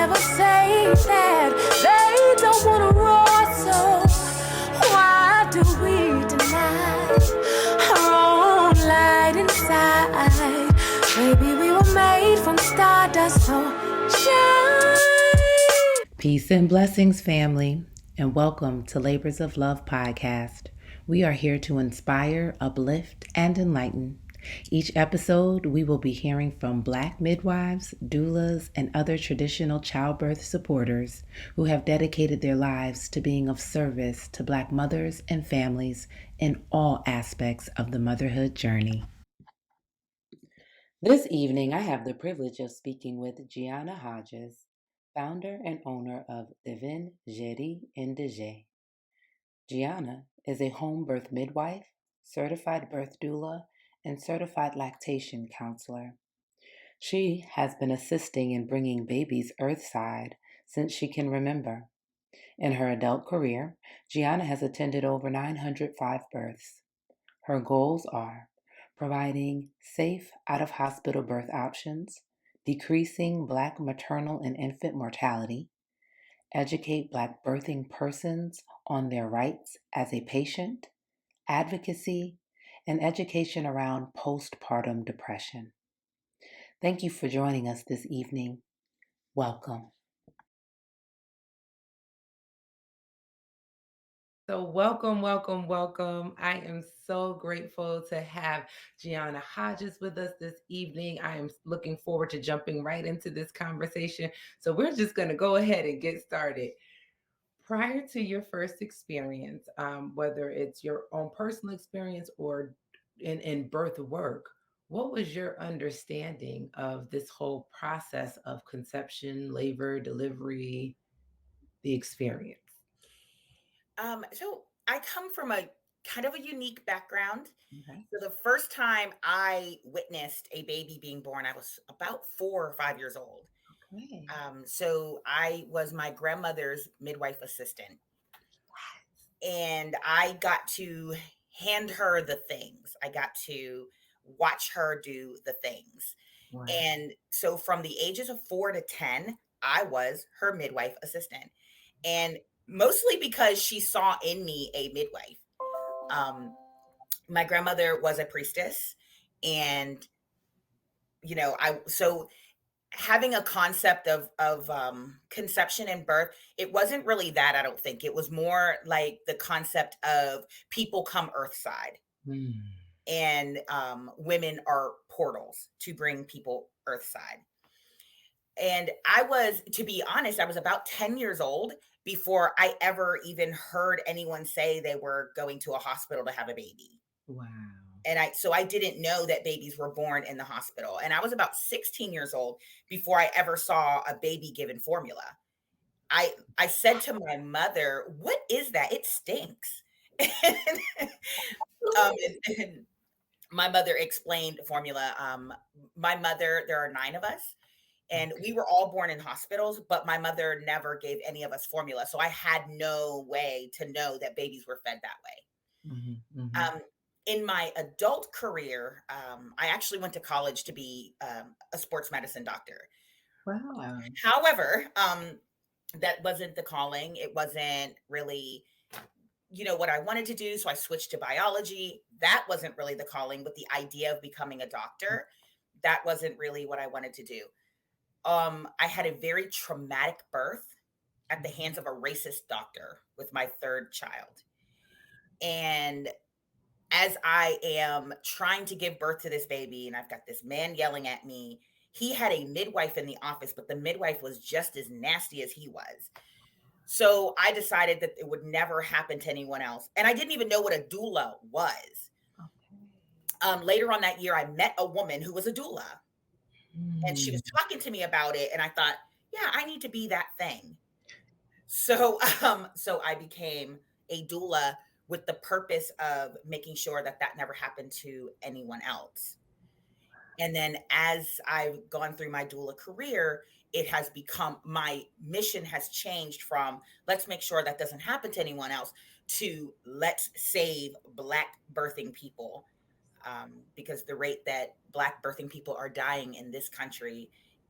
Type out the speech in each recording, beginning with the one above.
never say that they don't want to roar, so why do we deny our own light inside? Maybe we were made from stardust, so shine. Peace and blessings, family, and welcome to Labors of Love podcast. We are here to inspire, uplift, and enlighten. Each episode, we will be hearing from Black midwives, doulas, and other traditional childbirth supporters who have dedicated their lives to being of service to Black mothers and families in all aspects of the motherhood journey. This evening, I have the privilege of speaking with Jeonna Hodges, founder and owner of Divin Geri Endijén. Jeonna is a home birth midwife, certified birth doula, and certified lactation counselor. She has been assisting in bringing babies earthside since she can remember. In her adult career, Jeonna has attended over 905 births. Her goals are providing safe out-of-hospital birth options, decreasing Black maternal and infant mortality, educate Black birthing persons on their rights as a patient, advocacy, and education around postpartum depression. Thank you for joining us this evening. Welcome. So welcome. I am so grateful to have Jeonna Hodges with us this evening. I am looking forward to jumping right into this conversation. So we're just going to go ahead and get started. Prior to your first experience, whether it's your own personal experience or in birth work, what was your understanding of this whole process of conception, labor, delivery, the experience? So I come from a kind of a unique background. Okay. So the first time I witnessed a baby being born, I was about 4 or 5 years old. Okay. So I was my grandmother's midwife assistant, and I got to hand her the things. I got to watch her do the things. Wow. And so from the ages of 4 to 10, I was her midwife assistant. And mostly because she saw in me a midwife. My grandmother was a priestess, and so having a concept of conception and birth, it wasn't really that. I don't think it was more like the concept of people come earthside, and women are portals to bring people earthside. And to be honest, I was about 10 years old before I ever even heard anyone say they were going to a hospital to have a baby. Wow. And I didn't know that babies were born in the hospital. And I was about 16 years old before I ever saw a baby given formula. I said to my mother, "What is that? It stinks." And my mother explained formula. My mother, there are 9 of us, and we were all born in hospitals, but my mother never gave any of us formula. So I had no way to know that babies were fed that way. Mm-hmm, mm-hmm. In my adult career, I actually went to college to be a sports medicine doctor. Wow. However, that wasn't the calling. It wasn't really, what I wanted to do. So I switched to biology. That wasn't really the calling, but the idea of becoming a doctor, that wasn't really what I wanted to do. I had a very traumatic birth at the hands of a racist doctor with my third child. And as I am trying to give birth to this baby, and I've got this man yelling at me, he had a midwife in the office, but the midwife was just as nasty as he was. So I decided that it would never happen to anyone else. And I didn't even know what a doula was. Okay. Later on that year, I met a woman who was a doula. And she was talking to me about it, and I thought, yeah, I need to be that thing. So I became a doula with the purpose of making sure that never happened to anyone else. And then as I've gone through my doula career, it has become, my mission has changed from let's make sure that doesn't happen to anyone else to let's save Black birthing people. Because the rate that Black birthing people are dying in this country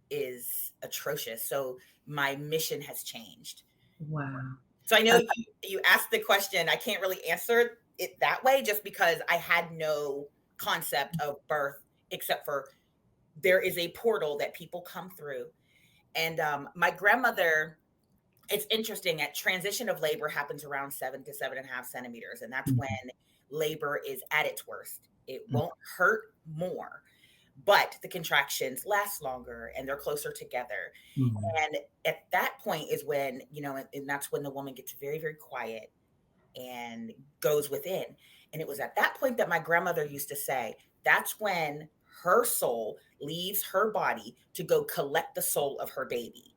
is atrocious. So my mission has changed. Wow. So I know you asked the question. I can't really answer it that way just because I had no concept of birth except for there is a portal that people come through. And my grandmother, it's interesting, at transition of labor happens around 7 to 7.5 centimeters. And that's when labor is at its worst. It won't hurt more, but the contractions last longer and they're closer together. And at that point is when, and that's when the woman gets very, very quiet and goes within. And it was at that point that my grandmother used to say, that's when her soul leaves her body to go collect the soul of her baby.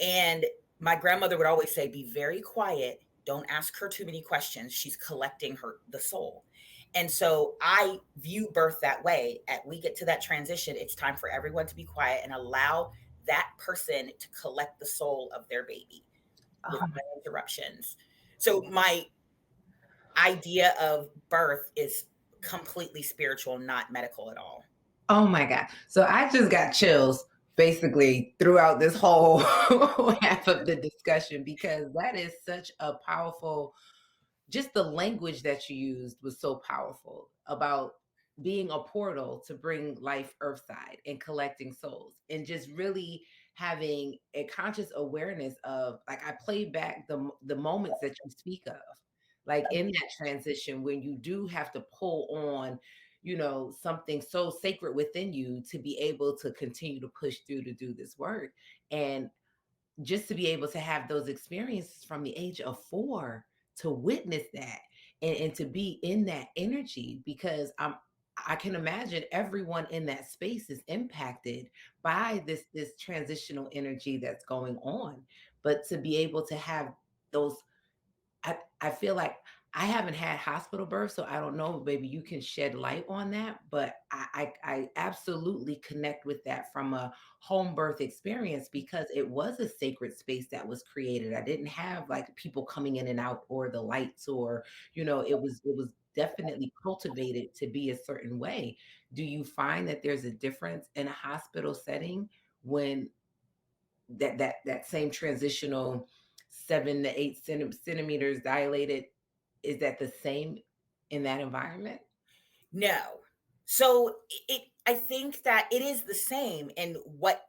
And my grandmother would always say, be very quiet. Don't ask her too many questions. She's collecting the soul. And so I view birth that way. We get to that transition. It's time for everyone to be quiet and allow that person to collect the soul of their baby with no interruptions. So my idea of birth is completely spiritual, not medical at all. Oh my God. So I just got chills basically throughout this whole half of the discussion, because that is such a powerful, just the language that you used was so powerful about being a portal to bring life earthside and collecting souls, and just really having a conscious awareness of, like, I played back the moments that you speak of, like in that transition when you do have to pull on something so sacred within you to be able to continue to push through to do this work. And just to be able to have those experiences from the age of 4 to witness that, and to be in that energy, because I can imagine everyone in that space is impacted by this transitional energy that's going on. But to be able to have those, I feel like I haven't had hospital birth, so I don't know. Maybe you can shed light on that. But I absolutely connect with that from a home birth experience, because it was a sacred space that was created. I didn't have like people coming in and out or the lights, or it was definitely cultivated to be a certain way. Do you find that there's a difference in a hospital setting when that same transitional 7 to 8 centimeters dilated, is that the same in that environment? No. So I think that it is the same in what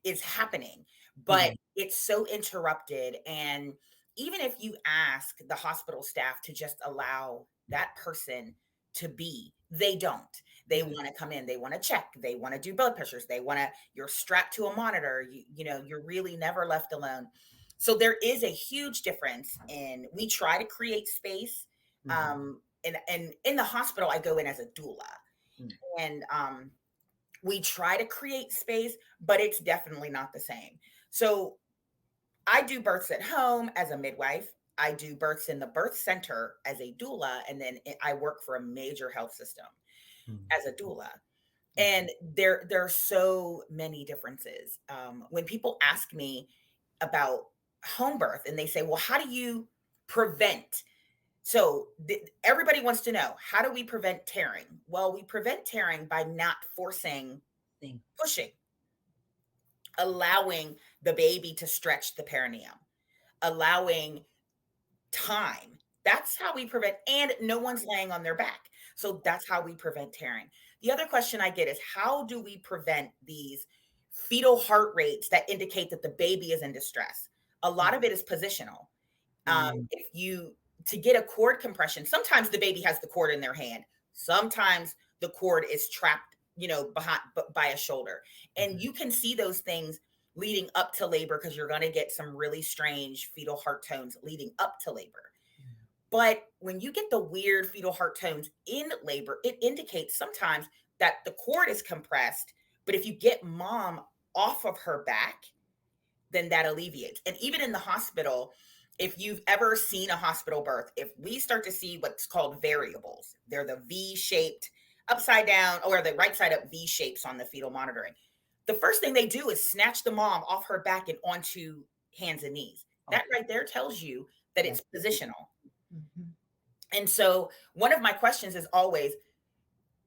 is happening, but it's so interrupted. And even if you ask the hospital staff to just allow that person to be, they don't. They want to come in, they want to check, they want to do blood pressures, you're strapped to a monitor, you're really never left alone. So there is a huge difference we try to create space. And in the hospital, I go in as a doula, and we try to create space, but it's definitely not the same. So I do births at home as a midwife. I do births in the birth center as a doula, and then I work for a major health system as a doula. And there are so many differences. When people ask me about home birth and they say, well, how do you prevent? So everybody wants to know, how do we prevent tearing? Well, we prevent tearing by not forcing, pushing, allowing the baby to stretch the perineum, allowing time. That's how we prevent, and no one's laying on their back. So that's how we prevent tearing. The other question I get is, how do we prevent these fetal heart rates that indicate that the baby is in distress? A lot of it is positional. To get a cord compression, sometimes the baby has the cord in their hand. Sometimes the cord is trapped, behind by a shoulder. And you can see those things leading up to labor, because you're going to get some really strange fetal heart tones leading up to labor. But when you get the weird fetal heart tones in labor, it indicates sometimes that the cord is compressed. But if you get mom off of her back, then that alleviates. And even in the hospital, if you've ever seen a hospital birth, if we start to see what's called variables, they're the V-shaped upside down or the right side up V shapes on the fetal monitoring. The first thing they do is snatch the mom off her back and onto hands and knees. That right there tells you that it's positional. And so one of my questions is always,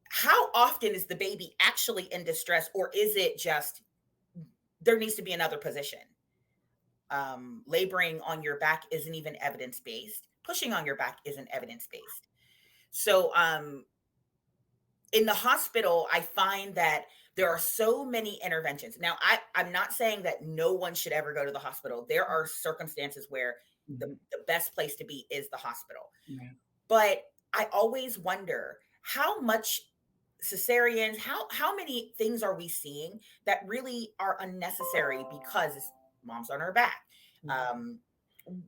how often is the baby actually in distress, or is it just there needs to be another position. Laboring on your back isn't even evidence-based. Pushing on your back isn't evidence-based. So in the hospital, I find that there are so many interventions. Now, I'm not saying that no one should ever go to the hospital. There are circumstances where the best place to be is the hospital. Right. But I always wonder how much cesareans, how many things are we seeing that really are unnecessary because mom's on her back?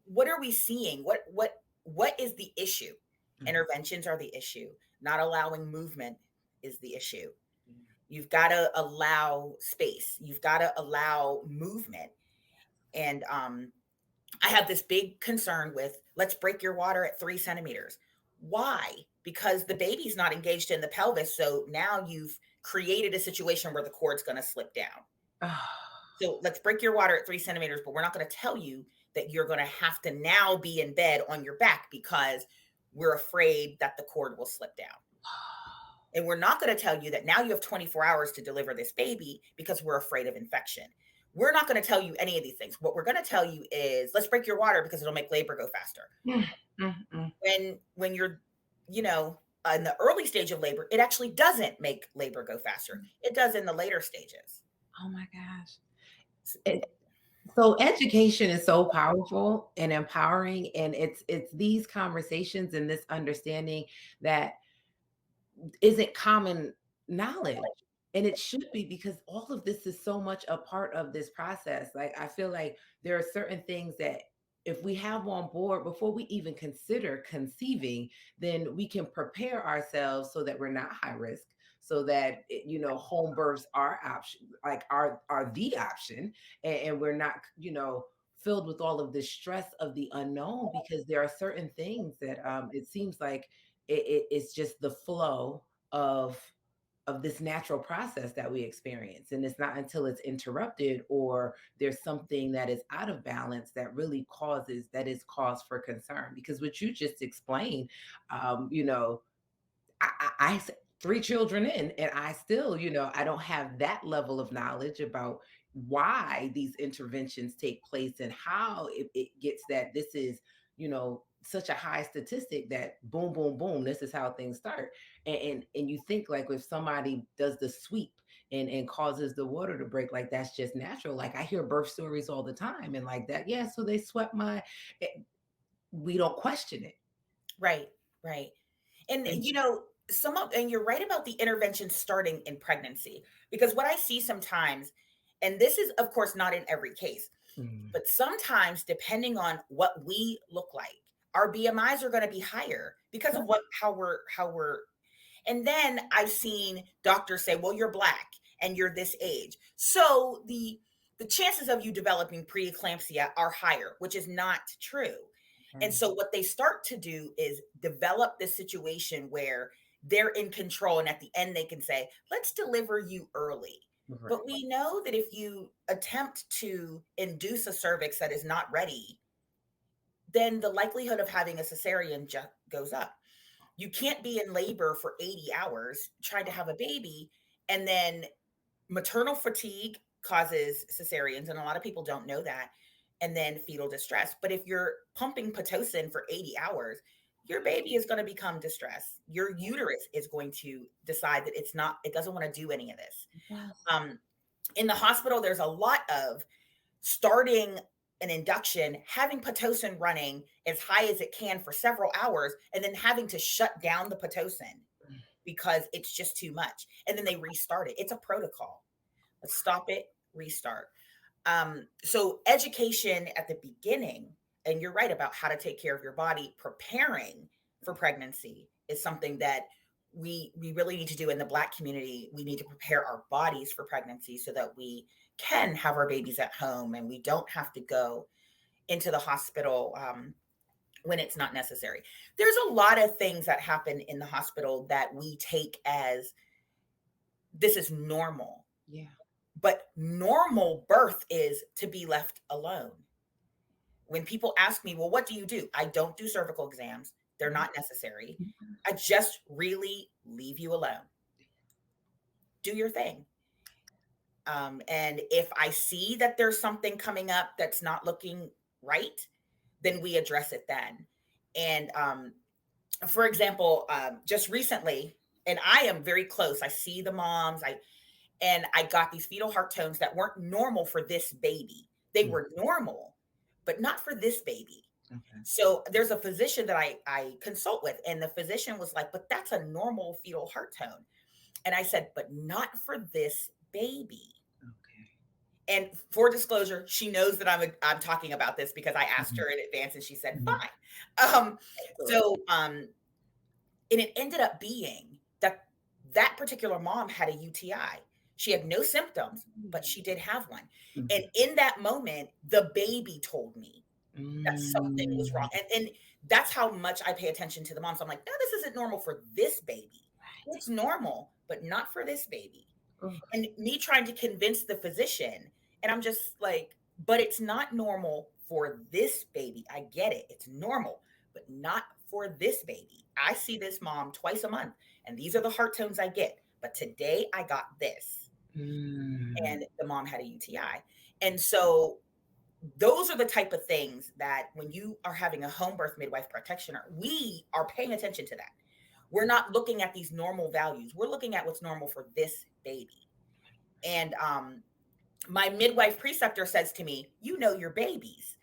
What are we seeing? What is the issue? Interventions are the issue. Not allowing movement is the issue. You've got to allow space. You've got to allow movement. And I have this big concern with, let's break your water at 3 centimeters. Why? Because the baby's not engaged in the pelvis. So now you've created a situation where the cord's going to slip down. So let's break your water at 3 centimeters, but we're not going to tell you that you're going to have to now be in bed on your back because we're afraid that the cord will slip down. And we're not going to tell you that now you have 24 hours to deliver this baby because we're afraid of infection. We're not going to tell you any of these things. What we're going to tell you is, let's break your water because it'll make labor go faster. When you're, in the early stage of labor, it actually doesn't make labor go faster. It does in the later stages. Oh my gosh. So education is so powerful and empowering, and it's these conversations and this understanding that isn't common knowledge. And it should be, because all of this is so much a part of this process. Like, I feel like there are certain things that if we have on board before we even consider conceiving, then we can prepare ourselves so that we're not high risk, so that, home births are option, like are the option, and we're not, filled with all of the stress of the unknown, because there are certain things that it seems like it's just the flow of this natural process that we experience. And it's not until it's interrupted or there's something that is out of balance that really is cause for concern. Because what you just explained, I 3 children in, and I still, I don't have that level of knowledge about why these interventions take place and how it gets that this is, such a high statistic that boom, boom, boom, this is how things start. And you think, like, if somebody does the sweep and causes the water to break, like, that's just natural. Like, I hear birth stories all the time and like that. Yeah, so they swept we don't question it. Right. And and you're right about the intervention starting in pregnancy, because what I see sometimes, and this is of course not in every case, but sometimes, depending on what we look like, our BMIs are going to be higher because of how we're. And then I've seen doctors say, well, you're Black and you're this age, so the chances of you developing preeclampsia are higher, which is not true. And so what they start to do is develop this situation where they're in control, and at the end they can say, let's deliver you early. Right. But we know that if you attempt to induce a cervix that is not ready, then the likelihood of having a cesarean goes up. You can't be in labor for 80 hours trying to have a baby, and then maternal fatigue causes cesareans, and a lot of people don't know that, and then fetal distress. But if you're pumping Pitocin for 80 hours, your baby is going to become distressed. Your uterus is going to decide that it doesn't want to do any of this. Yes. In the hospital, there's a lot of starting an induction, having Pitocin running as high as it can for several hours, and then having to shut down the Pitocin because it's just too much. And then they restart it. It's a protocol. Let's stop it, restart. So education at the beginning, and you're right about how to take care of your body, preparing for pregnancy is something that we really need to do in the Black community. We need to prepare our bodies for pregnancy so that we can have our babies at home and we don't have to go into the hospital when it's not necessary. There's a lot of things that happen in the hospital that we take as this is normal. Yeah. But normal birth is to be left alone. When people ask me, well, what do you do? I don't do cervical exams. They're not necessary. I just really leave you alone. Do your thing. And if I see that there's something coming up that's not looking right, then we address it then. And for example, just recently, and I am very close. I see the moms. I got these fetal heart tones that weren't normal for this baby. They were normal, but not for this baby. Okay. So there's a physician that I consult with, and the physician was like, "But that's a normal fetal heart tone." And I said, "But not for this baby." Okay. And for disclosure, she knows that I'm talking about this because I asked Mhm. her in advance, and she said, Mhm. "Fine." Excellent. And it ended up being that that particular mom had a UTI. She had no symptoms, but she did have one. Mhm. And in that moment, the baby told me that something was wrong. Mm. And that's how much I pay attention to the moms. I'm like, no, this isn't normal for this baby. It's normal, but not for this baby. Oh, And me trying to convince the physician, and I'm just like, but it's not normal for this baby. I get it. It's normal, but not for this baby. I see this mom twice a month, and these are the heart tones I get. But today I got this, mm. and the mom had a UTI. And so those are the type of things that when you are having a home birth midwife practitioner, we are paying attention to that. We're not looking at these normal values. We're looking at what's normal for this baby. And my midwife preceptor says to me, "You know your babies."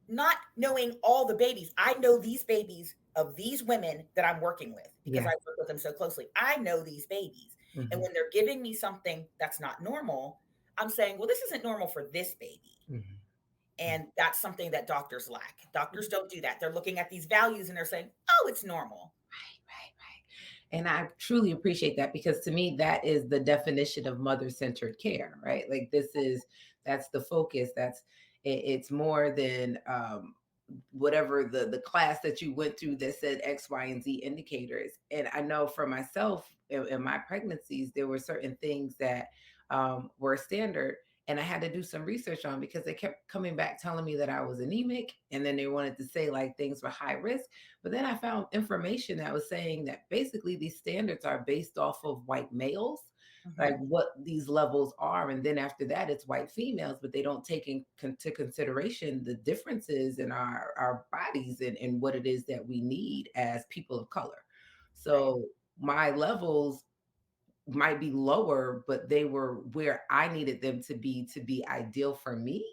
Not knowing all the babies. I know these babies of these women that I'm working with because Yeah. I work with them so closely. I know these babies. And Mhm. when they're giving me something that's not normal, I'm saying, well, this isn't normal for this baby. Mhm. And that's something that doctors lack. Doctors don't do that. They're looking at these values and they're saying, oh, it's normal. Right, right. And I truly appreciate that because to me, that is the definition of mother-centered care, right? Like that's the focus. It's more than whatever the class that you went through that said X, Y, and Z indicators. And I know for myself in my pregnancies, there were certain things that were standard and I had to do some research on because they kept coming back telling me that I was anemic. And then they wanted to say like things were high risk. But then I found information that was saying that basically these standards are based off of white males, like Mhm. what these levels are. And then after that, it's white females, but they don't take into consideration the differences in our bodies and what it is that we need as people of color. Right. So my levels might be lower, but they were where I needed them to be ideal for me,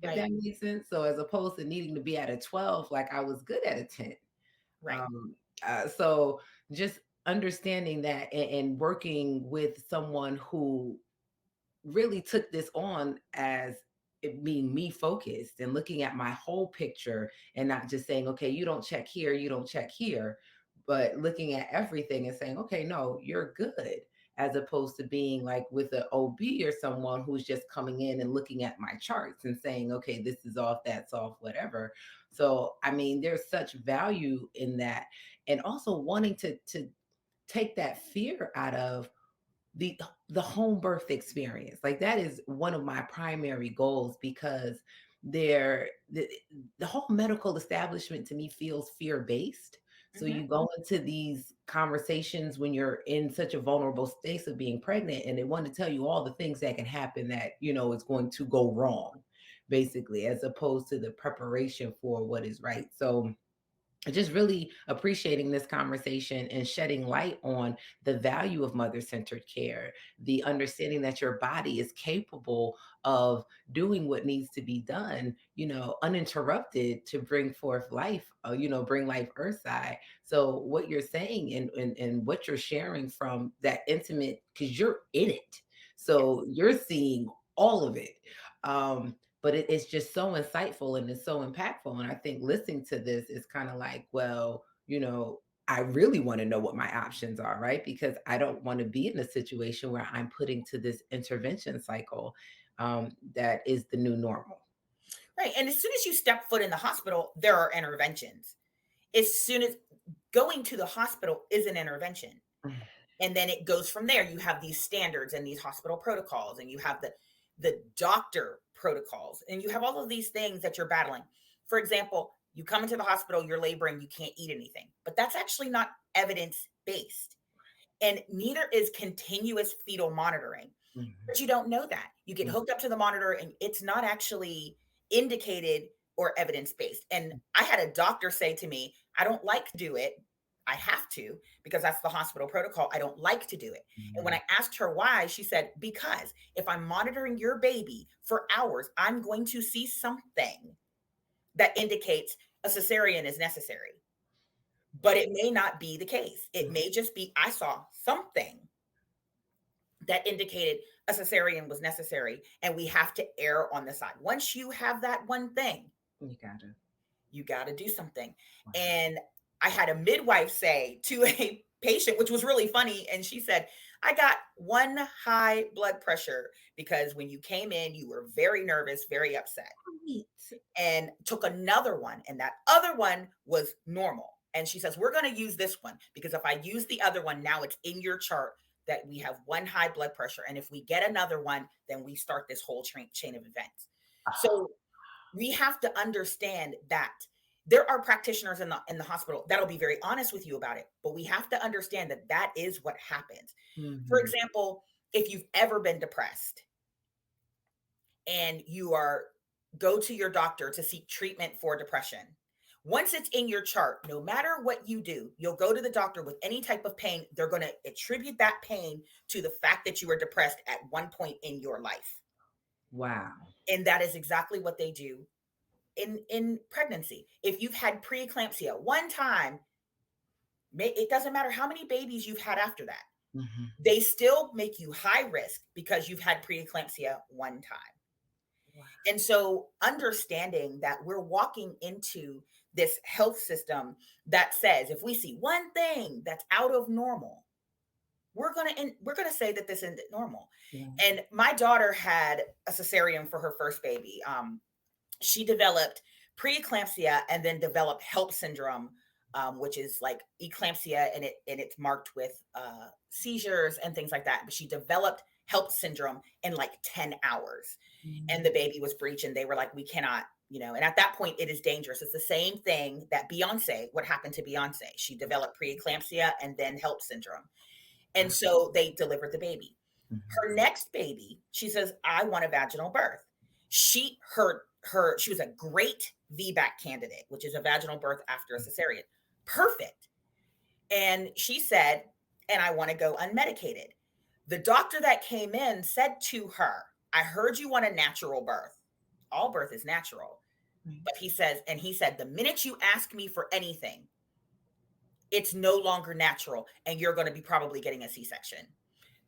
if Right. that makes sense. So as opposed to needing to be at a 12, like I was good at a 10. Right. Um, so just understanding that and working with someone who really took this on as it being me focused and looking at my whole picture and not just saying, okay, you don't check here, you don't check here, but looking at everything and saying, okay, no, you're good, as opposed to being like with an OB or someone who's just coming in and looking at my charts and saying, okay, this is off, that's off, whatever. So, I mean, there's such value in that. And also wanting to take that fear out of the the home birth experience. Like that is one of my primary goals because there the whole medical establishment to me feels fear-based. So Mhm. you go into these conversations when you're in such a vulnerable space of being pregnant and they want to tell you all the things that can happen that, is going to go wrong, basically, as opposed to the preparation for what is right. So just really appreciating this conversation and shedding light on the value of mother-centered care, the understanding that your body is capable of doing what needs to be done, uninterrupted to bring forth life, bring life earthside. So what you're saying and what you're sharing from that intimate, because you're in it. So Yes. you're seeing all of it. But it's just so insightful and it's so impactful. And I think listening to this is kind of like, well, I really want to know what my options are, right? Because I don't want to be in a situation where I'm putting to this intervention cycle that is the new normal. Right. And as soon as you step foot in the hospital, there are interventions. As soon as going to the hospital is an intervention. And then it goes from there. You have these standards and these hospital protocols, and you have the doctor protocols, and you have all of these things that you're battling. For example, you come into the hospital, you're laboring, you can't eat anything, but that's actually not evidence based. And neither is continuous fetal monitoring. But you don't know that. You get hooked up to the monitor and it's not actually indicated or evidence-based. And I had a doctor say to me, I don't like to do it. I have to because that's the hospital protocol. I don't like to do it. And when I asked her why, she said, because if I'm monitoring your baby for hours, I'm going to see something that indicates a cesarean is necessary. But it may not be the case. It may just be, I saw something that indicated a cesarean was necessary, and we have to err on the side. Once you have that one thing, you gotta do something. Wow. And I had a midwife say to a patient, which was really funny, and she said, I got one high blood pressure because when you came in, you were very nervous, very upset, and took another one, and that other one was normal. And she says, we're going to use this one because if I use the other one, now it's in your chart that we have one high blood pressure. And if we get another one, then we start this whole chain of events. So we have to understand that there are practitioners in the hospital that'll be very honest with you about it, but we have to understand that that is what happens. For example, if you've ever been depressed and you go to your doctor to seek treatment for depression, once it's in your chart, no matter what you do, you'll go to the doctor with any type of pain. They're going to attribute that pain to the fact that you were depressed at one point in your life. Wow. And that is exactly what they do in pregnancy. If you've had preeclampsia one time, it doesn't matter how many babies you've had after that. They still make you high risk because you've had preeclampsia one time. Wow. And so understanding that we're walking into this health system that says if we see one thing that's out of normal, we're gonna say that this isn't normal. And my daughter had a cesarean for her first baby. She developed preeclampsia and then developed HELLP syndrome, which is like eclampsia, and it's marked with seizures and things like that. But she developed HELLP syndrome in like 10 hours, and the baby was breech, and they were like, we cannot. And at that point, it is dangerous. It's the same thing that what happened to Beyonce. She developed preeclampsia and then HELLP syndrome. And so they delivered the baby. Her next baby, she says, I want a vaginal birth. She was a great VBAC candidate, which is a vaginal birth after a cesarean. Perfect. And she said, and I want to go unmedicated. The doctor that came in said to her, I heard you want a natural birth. All birth is natural. But he said, the minute you ask me for anything, it's no longer natural, and you're going to be probably getting a C-section.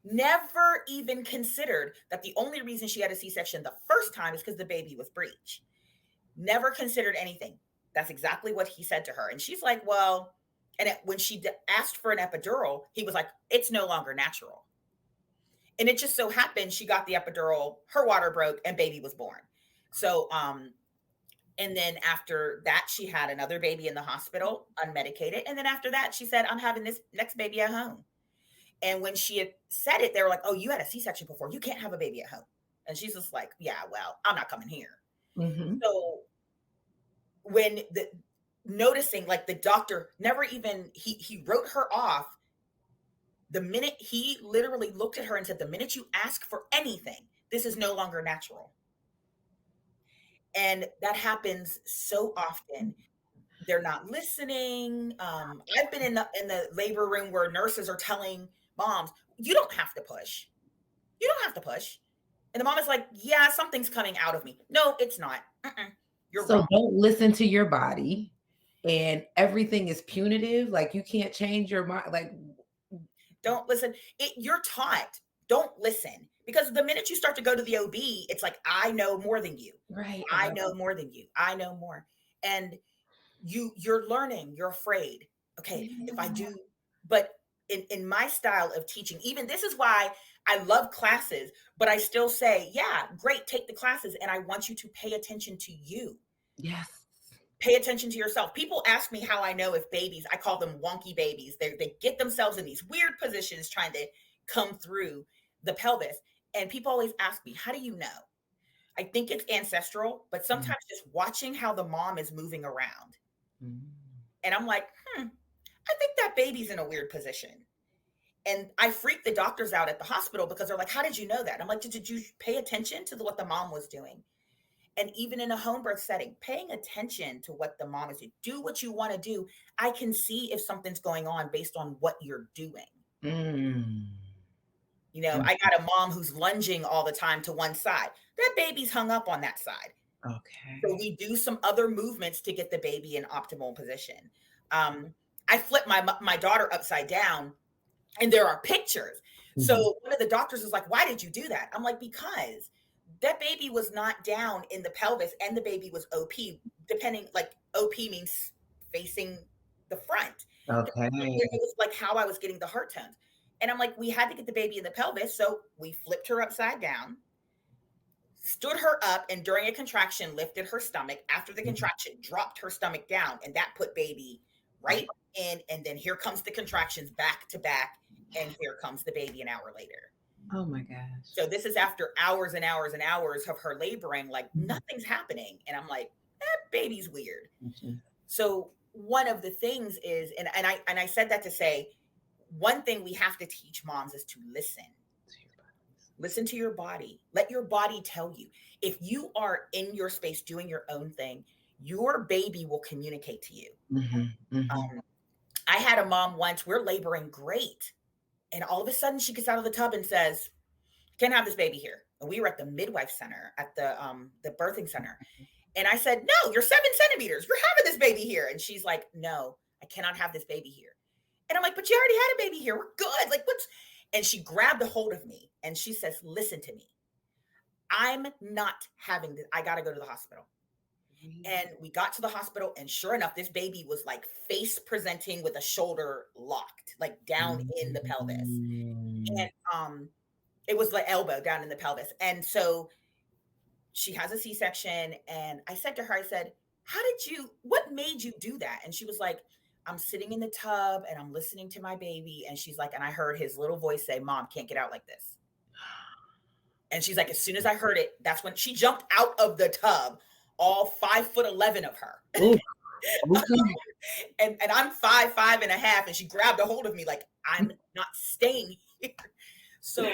Never even considered that the only reason she had a C-section the first time is because the baby was breech. Never considered anything. That's exactly what he said to her. And she's like, well, and when she asked for an epidural, he was like, it's no longer natural. And it just so happened she got the epidural, her water broke, and baby was born. So, and then after that, she had another baby in the hospital, unmedicated. And then after that, she said, I'm having this next baby at home. And when she had said it, they were like, oh, you had a C-section before. You can't have a baby at home. And she's just like, yeah, well, I'm not coming here. So when noticing, like the doctor never even, he wrote her off. The minute he literally looked at her and said, the minute you ask for anything, this is no longer natural. And that happens so often. They're not listening. I've been in the labor room where nurses are telling moms, you don't have to push. You don't have to push. And the mom is like, yeah, something's coming out of me. No, it's not. You're wrong. Don't listen to your body, and everything is punitive. Like you can't change your mind. Like don't listen. You're taught. Don't listen. Because the minute you start to go to the OB, it's like, I know more than you. Right. I know more than you. I know more. And you're learning, you're afraid. Okay, if I do, but in my style of teaching, even this is why I love classes, but I still say, yeah, great, take the classes. And I want you to pay attention to you. Yes. Pay attention to yourself. People ask me how I know if babies, I call them wonky babies. They get themselves in these weird positions trying to come through the pelvis. And people always ask me, how do you know? I think it's ancestral, but sometimes just watching how the mom is moving around. And I'm like, I think that baby's in a weird position. And I freaked the doctors out at the hospital because they're like, how did you know that? I'm like, did you pay attention to what the mom was doing? And even in a home birth setting, paying attention to what the mom is doing. Do what you want to do. I can see if something's going on based on what you're doing. Mm. You know, I got a mom who's lunging all the time to one side. That baby's hung up on that side. Okay. So we do some other movements to get the baby in optimal position. I flipped my daughter upside down, and there are pictures. So one of the doctors was like, why did you do that? I'm like, because that baby was not down in the pelvis and the baby was OP, depending, like OP means facing the front. Okay. It was like how I was getting the heart tones. And I'm like, we had to get the baby in the pelvis. So we flipped her upside down, stood her up, and during a contraction, lifted her stomach. After the contraction, dropped her stomach down, and that put baby right in. And then here comes the contractions back to back. And here comes the baby an hour later. Oh my gosh. So this is after hours and hours and hours of her laboring, like nothing's happening. And I'm like, that baby's weird. So one of the things is, and I said that to say, one thing we have to teach moms is to listen. Listen to your body. Let your body tell you. If you are in your space doing your own thing, your baby will communicate to you. I had a mom once, we're laboring great. And all of a sudden she gets out of the tub and says, can't have this baby here. And we were at the midwife center, at the birthing center. And I said, no, you're 7 centimeters. You're having this baby here. And she's like, no, I cannot have this baby here. And I'm like, but you already had a baby here. We're good. Like, what's... And she grabbed a hold of me and she says, listen to me. I'm not having this. I got to go to the hospital. And we got to the hospital, and sure enough, this baby was like face presenting with a shoulder locked, like down in the pelvis. And it was like elbow down in the pelvis. And so she has a C-section. And I said to her, I said, what made you do that? And she was like, I'm sitting in the tub and I'm listening to my baby. And she's like, and I heard his little voice say, Mom, can't get out like this. And she's like, as soon as I heard it, that's when she jumped out of the tub, all 5'11" of her. and I'm 5'5.5", and she grabbed a hold of me like, I'm not staying here. So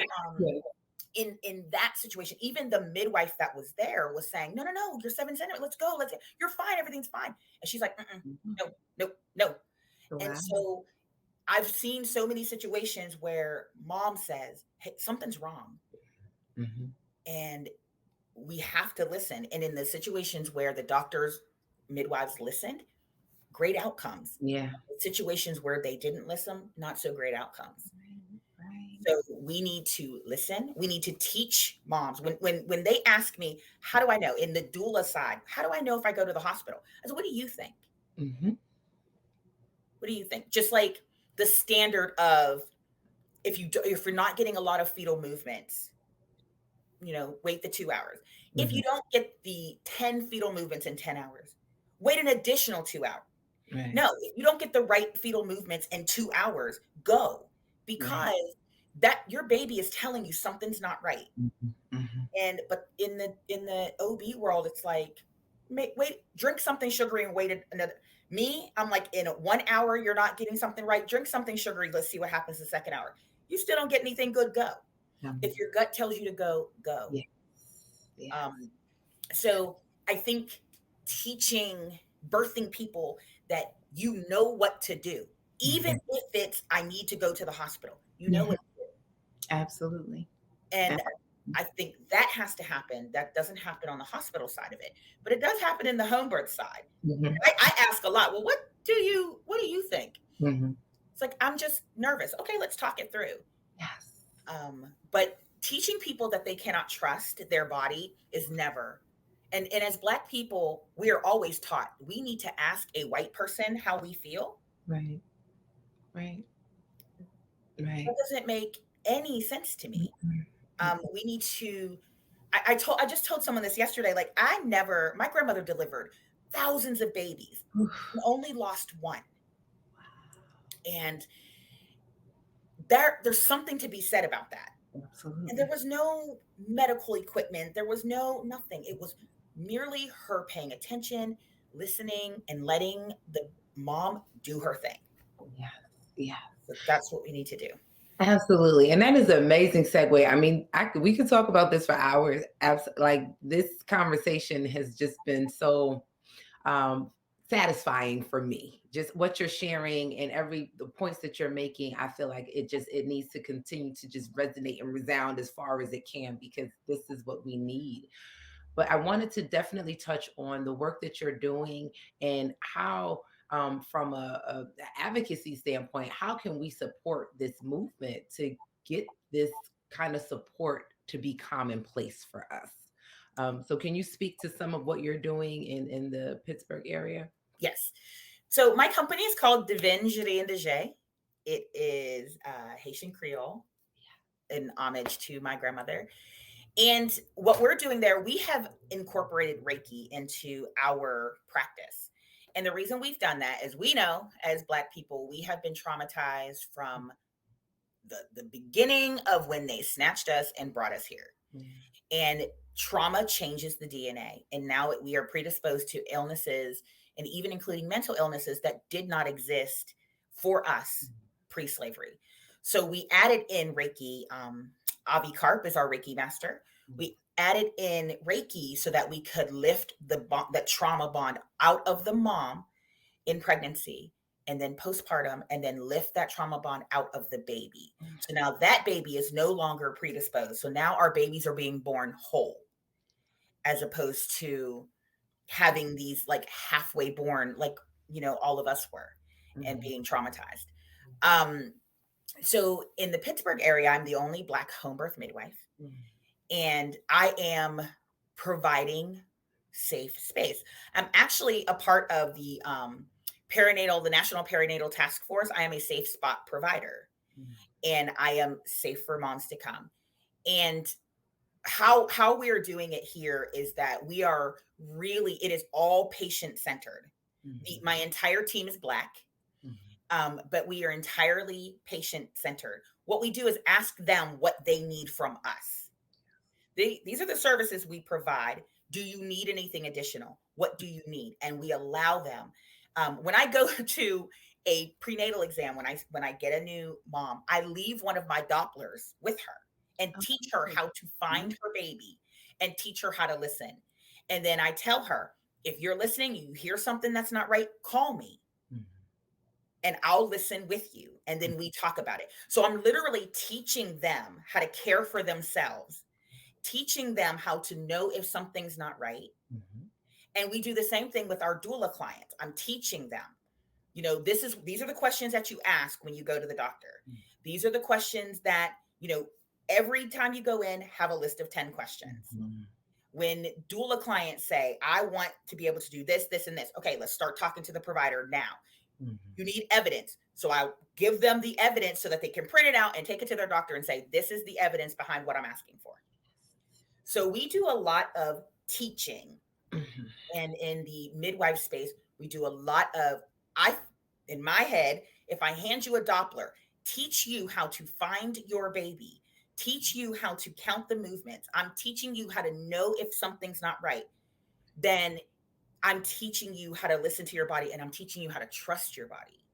in that situation, even the midwife that was there was saying, no, you're 7 centimeters. Let's go. You're fine. Everything's fine. And she's like, no. Wow. And so I've seen so many situations where mom says, hey, something's wrong. And we have to listen. And in the situations where the doctors, midwives listened, great outcomes. Yeah. Situations where they didn't listen, not so great outcomes. Right. So we need to listen. We need to teach moms. When they ask me, how do I know? In the doula side, how do I know if I go to the hospital? I said, what do you think? What do you think? Just like the standard of if you're not getting a lot of fetal movements, wait the 2 hours. If you don't get the 10 fetal movements in 10 hours, wait an additional 2 hours. Right. No, if you don't get the right fetal movements in 2 hours, go, because that your baby is telling you something's not right. But in the OB world, it's like, wait, drink something sugary and wait another. Me, I'm like, in 1 hour, you're not getting something right. Drink something sugary. Let's see what happens the second hour. You still don't get anything good, go. If your gut tells you to go, go. Yeah. So I think teaching birthing people that you know what to do, even if it's, I need to go to the hospital, what to do. Absolutely. And I think that has to happen. That doesn't happen on the hospital side of it, but it does happen in the home birth side. I ask a lot, well, what do you think? It's like, I'm just nervous. Okay, let's talk it through. Yes. But teaching people that they cannot trust their body is never. And as Black people, we are always taught we need to ask a white person how we feel. Right. That doesn't make any sense to me. We need to. I just told someone this yesterday. Like, my grandmother delivered thousands of babies and only lost one. And there's something to be said about that. Absolutely. And there was no medical equipment. There was nothing. It was merely her paying attention, listening, and letting the mom do her thing. Yeah. So that's what we need to do. Absolutely. And that is an amazing segue. I mean, we could talk about this for hours. Like this conversation has just been so um, satisfying for me. Just what you're sharing and the points that you're making, I feel like it needs to continue to just resonate and resound as far as it can, because this is what we need. But I wanted to definitely touch on the work that you're doing and how, from a advocacy standpoint, how can we support this movement to get this kind of support to be commonplace for us? So can you speak to some of what you're doing in the Pittsburgh area? Yes. So my company is called Divin Geri Endijén. It is Haitian Creole in homage to my grandmother. And what we're doing there, we have incorporated Reiki into our practice. And the reason we've done that is we know as Black people, we have been traumatized from the beginning of when they snatched us and brought us here. Mm. And trauma changes the DNA. And now we are predisposed to illnesses and even including mental illnesses that did not exist for us pre-slavery. So we added in Reiki. Avi Karp is our Reiki master. We added in Reiki so that we could lift that trauma bond out of the mom in pregnancy and then postpartum, and then lift that trauma bond out of the baby. So now that baby is no longer predisposed. So now our babies are being born whole, as opposed to having these like halfway born, like, all of us were, and being traumatized. So in the Pittsburgh area, I'm the only Black home birth midwife, and I am providing safe space. I'm actually a part of the the National Perinatal Task Force. I am a safe spot provider, and I am safe for moms to come. And how we are doing it here is that we are really, it is all patient centered. My entire team is Black, but we are entirely patient centered. What we do is ask them what they need from us. These are the services we provide. Do you need anything additional? What do you need? And we allow them. When I go to a prenatal exam, when I get a new mom, I leave one of my Dopplers with her and teach her how to find her baby and teach her how to listen. And then I tell her, if you're listening, you hear something that's not right, call me. And I'll listen with you. And then we talk about it. So I'm literally teaching them how to care for themselves, teaching them how to know if something's not right. And we do the same thing with our doula clients. I'm teaching them, these are the questions that you ask when you go to the doctor. These are the questions that, every time you go in, have a list of 10 questions. When doula clients say, I want to be able to do this, this, and this. Okay, let's start talking to the provider now. You need evidence. So I give them the evidence so that they can print it out and take it to their doctor and say, this is the evidence behind what I'm asking for. So we do a lot of teaching. And in the midwife space, we do a lot of, in my head, if I hand you a Doppler, teach you how to find your baby, teach you how to count the movements. I'm teaching you how to know if something's not right. Then I'm teaching you how to listen to your body, and I'm teaching you how to trust your body.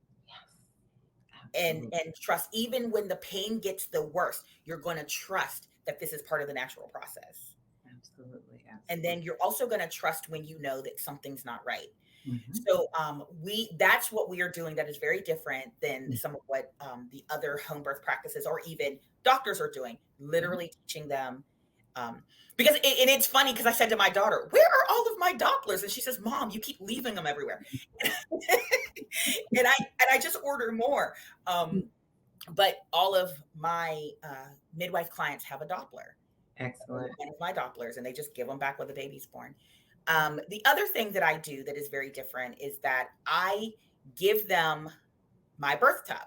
And trust, even when the pain gets the worst, you're going to trust that this is part of the natural process. Absolutely. And then you're also going to trust when you know that something's not right. So that's what we are doing that is very different than some of what the other home birth practices or even doctors are doing, literally teaching them. Because it's funny because I said to my daughter, where are all of my Dopplers? And she says, Mom, you keep leaving them everywhere. and I just order more. But all of my midwife clients have a Doppler. Excellent. One of my Dopplers, and they just give them back when the baby's born. The other thing that I do that is very different is that I give them my birth tub.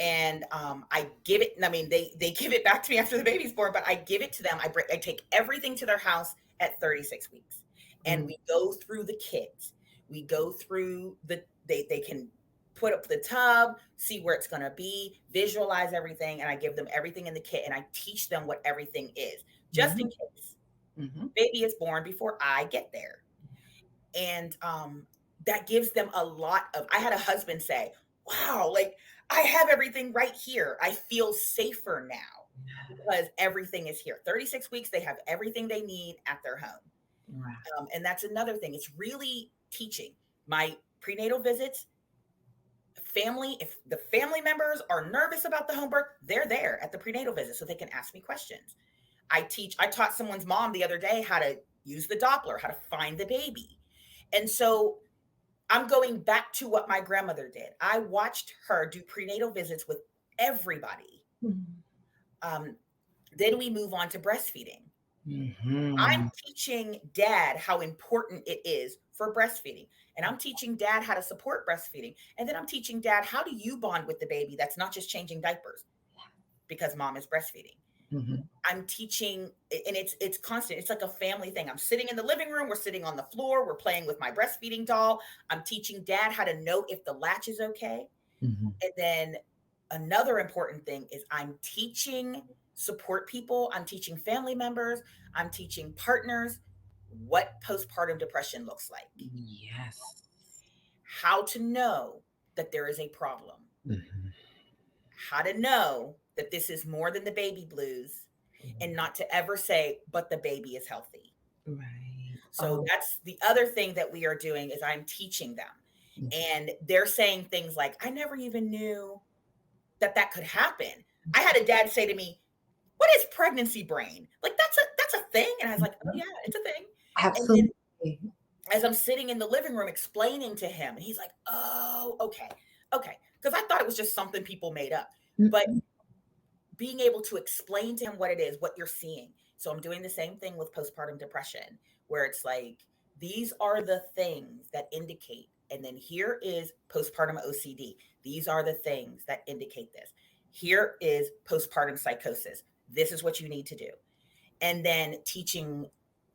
And I give it, I mean, they give it back to me after the baby's born, but I give it to them. I take everything to their house at 36 weeks. And we go through the kit. We go through they can put up the tub, see where it's going to be, visualize everything. And I give them everything in the kit and I teach them what everything is, just in case baby is born before I get there. And that gives them a lot of, I had a husband say, wow, like I have everything right here. I feel safer now because everything is here. 36 weeks, they have everything they need at their home. Wow. And that's another thing. It's really teaching. My prenatal visits, if the family members are nervous about the home birth, they're there at the prenatal visit so they can ask me questions. I taught someone's mom the other day how to use the Doppler, how to find the baby. And so I'm going back to what my grandmother did. I watched her do prenatal visits with everybody. Then we move on to breastfeeding. I'm teaching dad how important it is for breastfeeding. And I'm teaching dad how to support breastfeeding. And then I'm teaching dad, how do you bond with the baby that's not just changing diapers because mom is breastfeeding. I'm teaching, and it's constant. It's like a family thing. I'm sitting in the living room. We're sitting on the floor. We're playing with my breastfeeding doll. I'm teaching dad how to know if the latch is okay. And then another important thing is I'm teaching support people. I'm teaching family members. I'm teaching partners what postpartum depression looks like. Yes. How to know that there is a problem. How to know that this is more than the baby blues, and not to ever say, but the baby is healthy. Right. So that's the other thing that we are doing is I'm teaching them. And they're saying things like, I never even knew that could happen. I had a dad say to me, what is pregnancy brain? Like that's a thing. And I was like, oh yeah, it's a thing. Absolutely. And then as I'm sitting in the living room explaining to him, and he's like, oh, okay. Because I thought it was just something people made up. But being able to explain to him what it is, what you're seeing. So I'm doing the same thing with postpartum depression, where it's like, these are the things that indicate, and then here is postpartum OCD. These are the things that indicate this. Here is postpartum psychosis. This is what you need to do. And then teaching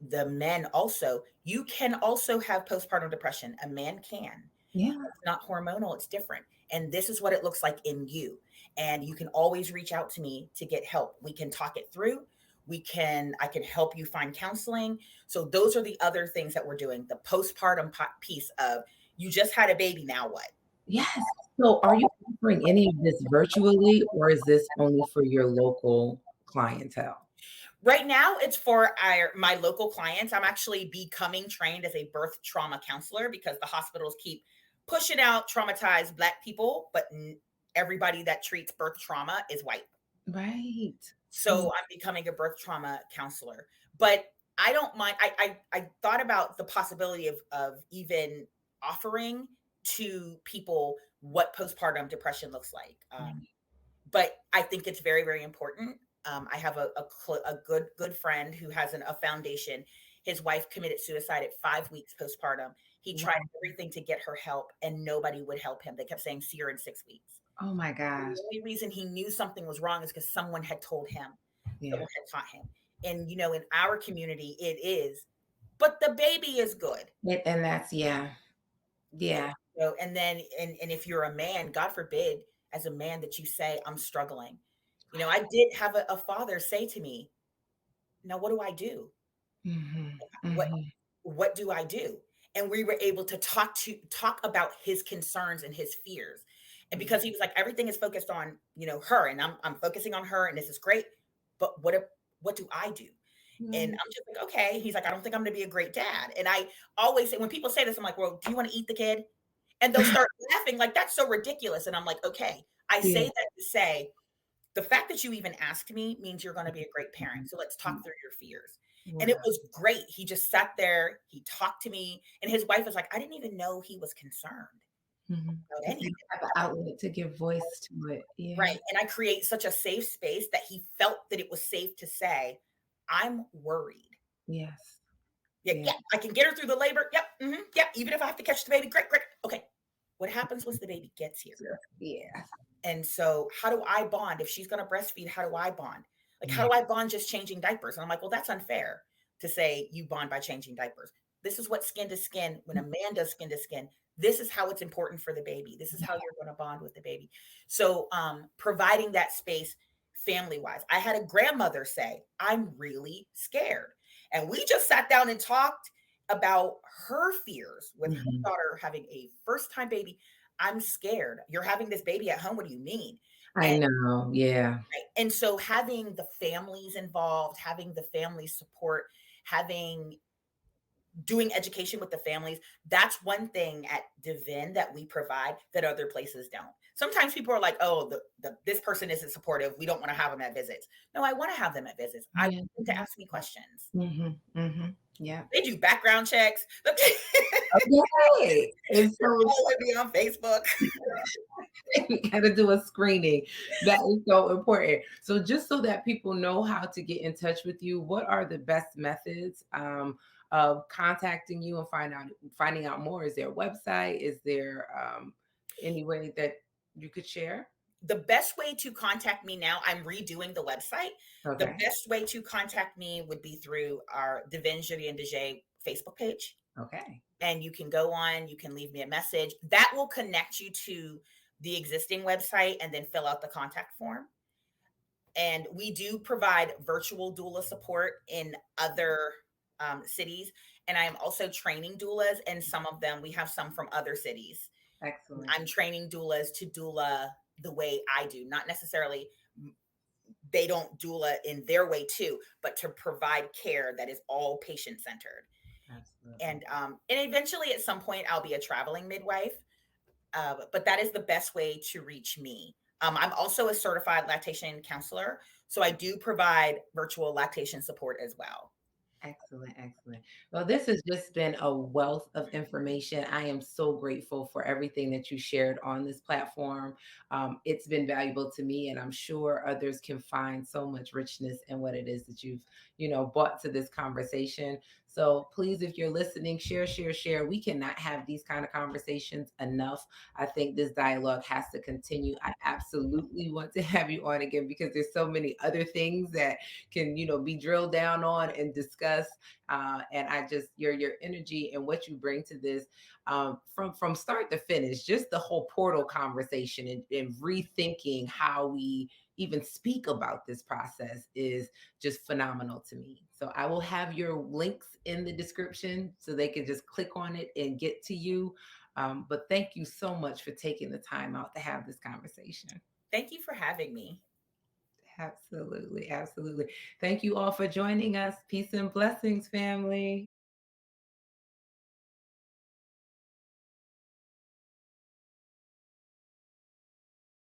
the men also, you can also have postpartum depression. A man can. Yeah. It's not hormonal, it's different. And this is what it looks like in you. And you can always reach out to me to get help. We can talk it through. I can help you find counseling. So those are the other things that we're doing. The postpartum piece of, you just had a baby, now what? Yes. So are you offering any of this virtually, or is this only for your local clientele? Right now, it's for my local clients. I'm actually becoming trained as a birth trauma counselor because the hospitals keep pushing out traumatized Black people, but everybody that treats birth trauma is white. Right. So I'm becoming a birth trauma counselor. But I don't mind. I thought about the possibility of even offering to people what postpartum depression looks like. But I think it's very, very important. I have a good friend who has a foundation. His wife committed suicide at 5 weeks postpartum. He tried everything to get her help, and nobody would help him. They kept saying, see her in 6 weeks. Oh my gosh. The only reason he knew something was wrong is because someone had told him, someone had taught him. And, in our community, it is, but the baby is good. And that's, yeah. And then, and if you're a man, God forbid, as a man, that you say, I'm struggling. I did have a father say to me, now what do I do? What do I do? And we were able to talk about his concerns and his fears. And because he was like, everything is focused on, her, and I'm focusing on her, and this is great. But what do I do? And I'm just like, okay. He's like, I don't think I'm going to be a great dad. And I always say, when people say this, I'm like, well, do you want to eat the kid? And they'll start laughing like, that's so ridiculous. And I'm like, okay. I say that to say, the fact that you even asked me means you're going to be a great parent. So let's talk through your fears. And it was great. He just sat there, he talked to me, and his wife was like, I didn't even know he was concerned about anything. Have an outlet to give voice to it. Yeah. Right. And I create such a safe space that he felt that it was safe to say, I'm worried. Yes. Yeah. I can get her through the labor. Yep. Yep. Even if I have to catch the baby. Great. Okay. What happens once the baby gets here? Yeah. And so how do I bond? If she's going to breastfeed, how do I bond? Like, how do I bond just changing diapers? And I'm like, well, that's unfair to say you bond by changing diapers. This is what skin to skin, when a man does skin to skin, this is how it's important for the baby. This is how you're going to bond with the baby. So providing that space family-wise. I had a grandmother say, I'm really scared. And we just sat down and talked about her fears with her daughter having a first-time baby. I'm scared. You're having this baby at home. What do you mean? I And know. Yeah. right, and so having the families involved, having the family support, having doing education with the families, that's one thing at Divin that we provide that other places don't. Sometimes people are like, oh, this person isn't supportive, we don't want to have them at visits. No, I want to have them at visits. I want Yeah. them to ask me questions. Yeah. They do background checks. Okay. And They're so following me on Facebook. we got to do a screening. That is so important. So just so that people know how to get in touch with you, what are the best methods of contacting you and finding out more? Is there a website? Is there any way that you could share? The best way to contact me now, I'm redoing the website. The Okay. best way to contact me would be through our Divin Geri Endijén Facebook page. Okay. And you can go on, you can leave me a message. That will connect you to the existing website and then fill out the contact form. And we do provide virtual doula support in other cities. And I am also training doulas, and some of them, we have some from other cities. Excellent. I'm training doulas to doula the way I do, not necessarily they don't doula in their way too, but to provide care that is all patient centered. Absolutely. And eventually at some point I'll be a traveling midwife, but that is the best way to reach me. I'm also a certified lactation counselor, so I do provide virtual lactation support as well. Excellent, excellent. Well, this has just been a wealth of information. I am so grateful for everything that you shared on this platform. It's been valuable to me, and I'm sure others can find so much richness in what it is that you've, brought to this conversation. So please, if you're listening, share, share, share. We cannot have these kind of conversations enough. I think this dialogue has to continue. I absolutely want to have you on again because there's so many other things that can be drilled down on and discussed. And I just your energy and what you bring to this from start to finish, just the whole portal conversation and rethinking how we even speak about this process is just phenomenal to me. So I will have your links in the description so they can just click on it and get to you. But thank you so much for taking the time out to have this conversation. Thank you for having me. Absolutely. Absolutely. Thank you all for joining us. Peace and blessings, family.